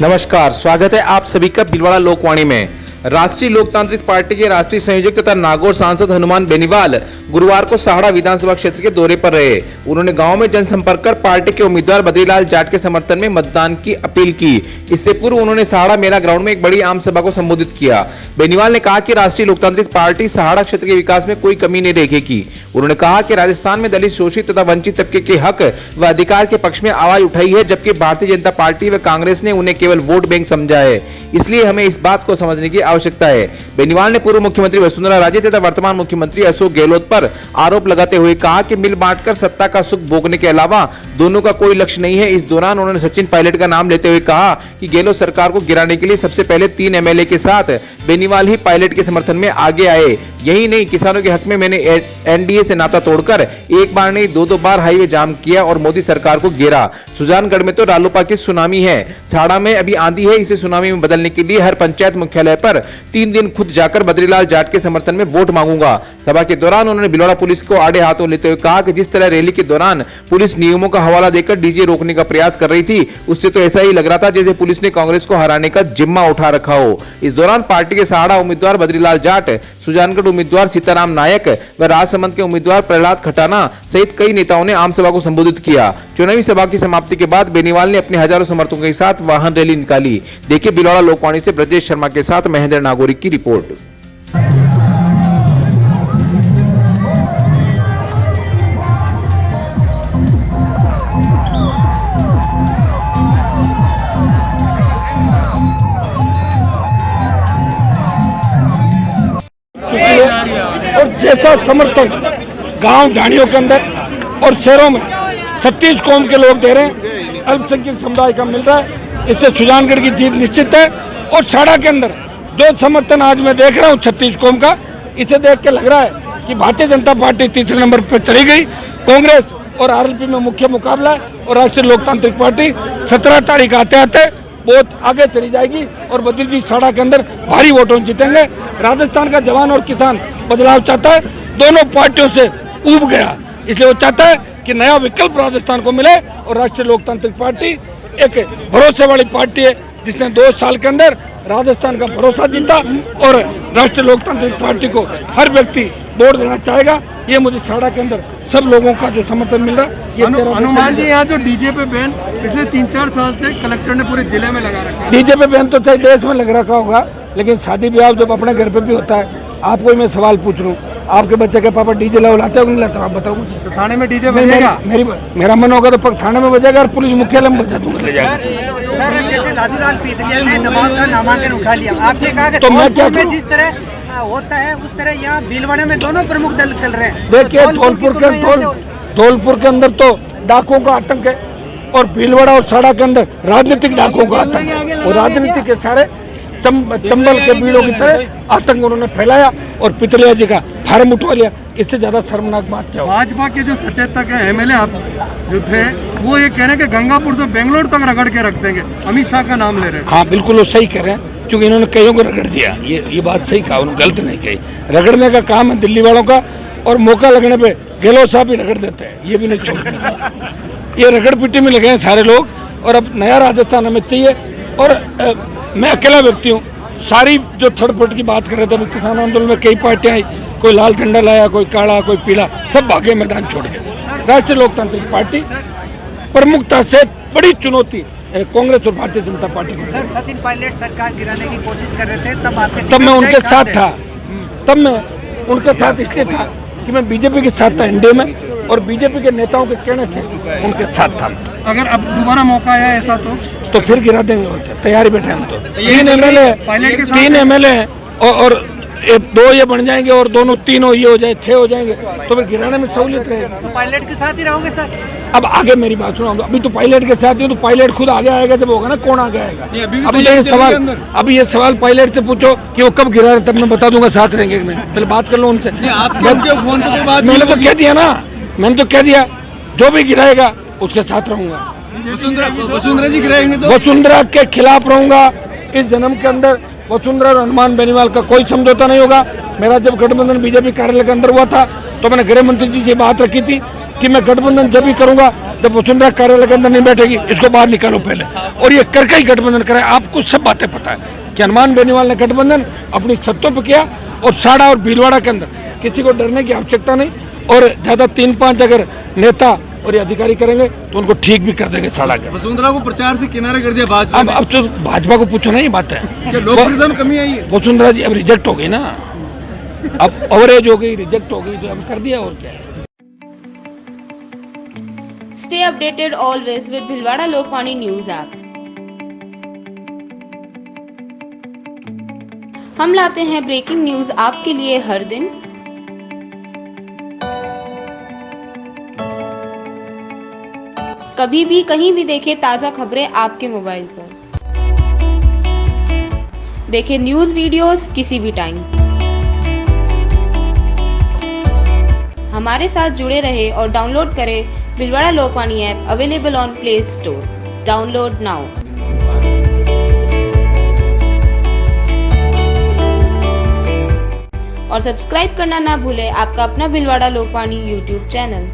नमस्कार, स्वागत है आप सभी का भीलवाड़ा लोकवाणी में। राष्ट्रीय लोकतांत्रिक पार्टी के राष्ट्रीय संयोजक तथा नागौर सांसद हनुमान बेनीवाल गुरुवार को साहड़ा विधानसभा क्षेत्र के दौरे पर रहे। उन्होंने गांव में जनसंपर्क कर पार्टी के उम्मीदवार बद्रीलाल जाट के समर्थन में मतदान की अपील की। इससे पूर्व उन्होंने साहड़ा मेला ग्राउंड में एक बड़ी आम सभा को संबोधित किया। बेनीवाल ने कहा कि राष्ट्रीय लोकतांत्रिक पार्टी साहड़ा क्षेत्र के विकास में कोई कमी नहीं रखेगी। उन्होंने कहा कि राजस्थान में दलित, शोषित तथा वंचित तबके के हक व अधिकार के पक्ष में आवाज उठाई है, जबकि भारतीय जनता पार्टी व कांग्रेस ने उन्हें केवल वोट बैंक समझा है। इसलिए हमें इस बात को समझने की आवश्यकता है। बेनीवाल ने पूर्व मुख्यमंत्री वसुंधरा राजे तथा वर्तमान मुख्यमंत्री अशोक गहलोत पर आरोप लगाते हुए कहा कि मिल बांटकर सत्ता का सुख भोगने के अलावा दोनों का कोई लक्ष्य नहीं है। इस दौरान उन्होंने सचिन पायलट का नाम लेते हुए कहा कि गहलोत सरकार को गिराने के लिए सबसे पहले 3 एमएलए के साथ बेनीवाल ही पायलट के समर्थन में आगे आए। यही नहीं, किसानों के हक में मैंने एनडीए से नाता तोड़कर एक बार नहीं 2-2 बार हाईवे जाम किया और मोदी सरकार को गिरा। सुजानगढ़ में तो रालोपा की सुनामी है, साहड़ा में अभी आंधी है। इसे सुनामी में बदलने के लिए हर पंचायत मुख्यालय पर 3 दिन खुद जाकर बद्रीलाल जाट के समर्थन में वोट मांगूंगा। सभा के दौरान उन्होंने भीलवाड़ा पुलिस को आड़े हाथों लेते हुए कहा कि जिस तरह रैली के दौरान पुलिस नियमों का हवाला देकर डीजे रोकने का प्रयास कर रही थी, उससे तो ऐसा ही लग रहा था जैसे पुलिस ने कांग्रेस को हराने का जिम्मा उठा रखा हो। इस दौरान पार्टी के साहड़ा उम्मीदवार बद्रीलाल जाट, सुजानगढ़ उम्मीदवार सीताराम नायक व राजसमंद के उम्मीदवार प्रहलाद खटाना सहित कई नेताओं ने आम सभा को संबोधित किया। चुनावी सभा की समाप्ति के बाद बेनीवाल ने अपने हजारों समर्थकों के साथ वाहन रैली निकाली। देखिए भीलवाड़ा लोकवाणी से ब्रजेश शर्मा के साथ महेंद्र नागौरी की रिपोर्ट। और जैसा समर्थन गांव ढाणियों के अंदर और शहरों में 36 कौम के लोग दे रहे हैं, अल्पसंख्यक समुदाय का मिल रहा है, इससे सुजानगढ़ की जीत निश्चित है। और साहड़ा के अंदर जो समर्थन आज मैं देख रहा हूँ 36 कौम का, इसे देख के लग रहा है कि भारतीय जनता पार्टी तीसरे नंबर पर चली गई। कांग्रेस और आरएलपी में मुख्य मुकाबला है और राष्ट्रीय लोकतांत्रिक पार्टी 17 तारीख आते आते बहुत आगे चली जाएगी और बद्री जी साहड़ा के अंदर भारी वोटों जीतेंगे। राजस्थान का जवान और किसान बदलाव चाहता है, दोनों पार्टियों से ऊब गया, इसलिए वो चाहता है कि नया विकल्प राजस्थान को मिले। और राष्ट्रीय लोकतांत्रिक पार्टी एक भरोसे वाली पार्टी है जिसने 2 साल के अंदर राजस्थान का भरोसा जीता और राष्ट्रीय लोकतांत्रिक पार्टी को हर व्यक्ति वोट देना चाहेगा। ये मुझे साहड़ा के अंदर सब लोगों का जो समर्थन मिल रहा है। ये हनुमान जी, यहाँ जो डीजे पे बैन पिछले 3-4 साल से कलेक्टर ने पूरे जिले में लगा रखा है। डीजे पे बैन तो चाहे देश में लग रखा होगा, लेकिन शादी ब्याह जब अपने घर पे भी होता है। आपको मैं सवाल पूछ रहा हूँ, आपके बच्चे के पापा डीजे लाते हो नहीं लाते? आप बताओ। तो थाने में डीजे बजेगा? मेरा मन होगा तो थाने में बजेगा और पुलिस मुख्यालय में बजा दूंगा, ले जाएगा। सर, जैसे लालूलाल पीतलिया ने नवाब का नामांकन उठा लिया, आपने कहा कि तो मैं क्या में जिस तरह होता है उस तरह यहाँ भीलवाड़ा में दोनों प्रमुख दल चल रहे हैं। देखिए धौलपुर के अंदर तो डाकुओं का आतंक है और भीलवाड़ा और साहड़ा के अंदर राजनीतिक डाकुओं का आतंक है। और राजनीति के सारे चंबल के बीड़ों की तरह आतंक उन्होंने फैलाया और पितलिया जी का फार्म उठवा लिया। इससे ज्यादा शर्मनाक बात क्या हो? भाजपा के जो सचेतक है एमएलए आप जो थे, वो ये कह रहे हैं कि गंगापुर से बेंगलोर तक रगड़ के रख देंगे, अमित शाह का नाम ले रहे हैं। हाँ बिल्कुल, वो सही कह रहे हैं, क्योंकि इन्होंने कईयों को रगड़ दिया। ये बात सही कहा, उन्होंने गलत नहीं कही। रगड़ने का काम है दिल्ली वालों का, और मौका लगने पे गहलोत साहब भी रगड़ देते हैं, ये भी नहीं छोड़ते। ये रगड़ पिट्टी में लगे हैं सारे लोग। और अब नया राजस्थान हमें चाहिए। और मैं अकेला व्यक्ति हूँ, सारी जो थर्ड फ्रंट की बात कर रहे थे, किसान आंदोलन में कई पार्टियां आई, कोई लाल झंडा लाया, कोई काला, कोई पीला, सब भागे मैदान छोड़ गए। राष्ट्रीय लोकतांत्रिक पार्टी प्रमुखता से बड़ी चुनौती कांग्रेस और भारतीय जनता पार्टी को। सर, सचिन पायलट सरकार गिराने की कोशिश कर रहे थे, तब मैं उनके साथ था। तब मैं उनके साथ इसलिए था कि मैं बीजेपी के साथ था एनडीए में, और बीजेपी के नेताओं के कहने से उनके साथ था। अगर अब दोबारा मौका है ऐसा तो फिर गिरा देंगे। और क्या, तैयारी बैठे हम तो 3 एमएलए हैं और 2 ये बन जाएंगे और दोनों 3 ये हो जाए, 6 हो जाएंगे, तो फिर गिराने में सहूलियत रहेगी। तो पायलट के साथ ही रहोगे सर? अब आगे मेरी बात सुनो, अभी तो पायलट के साथ ही, तो पायलट खुद आगे आएगा जब होगा ना, कौन आगे आएगा? अभी ये सवाल पायलट से पूछो कि वो कब गिरा, तब मैं बता दूंगा साथ रहेंगे। पहले बात कर लो उनसे। मैंने तो कह दिया ना, मैंने तो कह दिया जो भी गिराएगा उसके साथ रहूंगा। वसुंधरा जी गिराएंगे तो वसुंधरा के खिलाफ रहूंगा। इस जन्म के अंदर वसुंधरा और हनुमान बेनीवाल का कोई समझौता नहीं होगा। मेरा जब गठबंधन बीजेपी कार्यालय के अंदर हुआ था तो मैंने गृह मंत्री जी से बात रखी थी कि मैं गठबंधन जब भी करूंगा जब वसुंधरा कार्यालय के अंदर नहीं बैठेगी, इसको बाहर निकालो पहले, और ये करके ही गठबंधन कराए। आपको सब बातें पता है कि हनुमान बेनीवाल ने गठबंधन अपनी शर्तों पर किया, और साड़ा और भीलवाड़ा के अंदर किसी को डरने की आवश्यकता नहीं, और ज्यादा 3-5 अगर नेता और ये अधिकारी करेंगे तो उनको ठीक भी कर देंगे साड़ा के। वसुंधरा को प्रचार से किनारे कर दिया भाजपा अब तो भाजपा को पूछो ना, ये बात है लोकप्रियता में कमी आई है। वसुंधरा जी अब रिजेक्ट हो गई ना, अब ओवरेज हो गई, रिजेक्ट हो गई, तो अब कर दिया, और क्या है। Stay updated always with Bhilwara Lokmani News app. हम लाते हैं ब्रेकिंग न्यूज आपके लिए हर दिन। कभी भी कहीं भी देखें ताज़ा खबरें आपके मोबाइल पर। देखें न्यूज वीडियोस किसी भी टाइम। हमारे साथ जुड़े रहे और डाउनलोड करें Bhilwara Lokvani app, available on play store. Download now. और सब्सक्राइब करना ना भूलें आपका अपना भीलवाड़ा लोकवाणी यूट्यूब चैनल।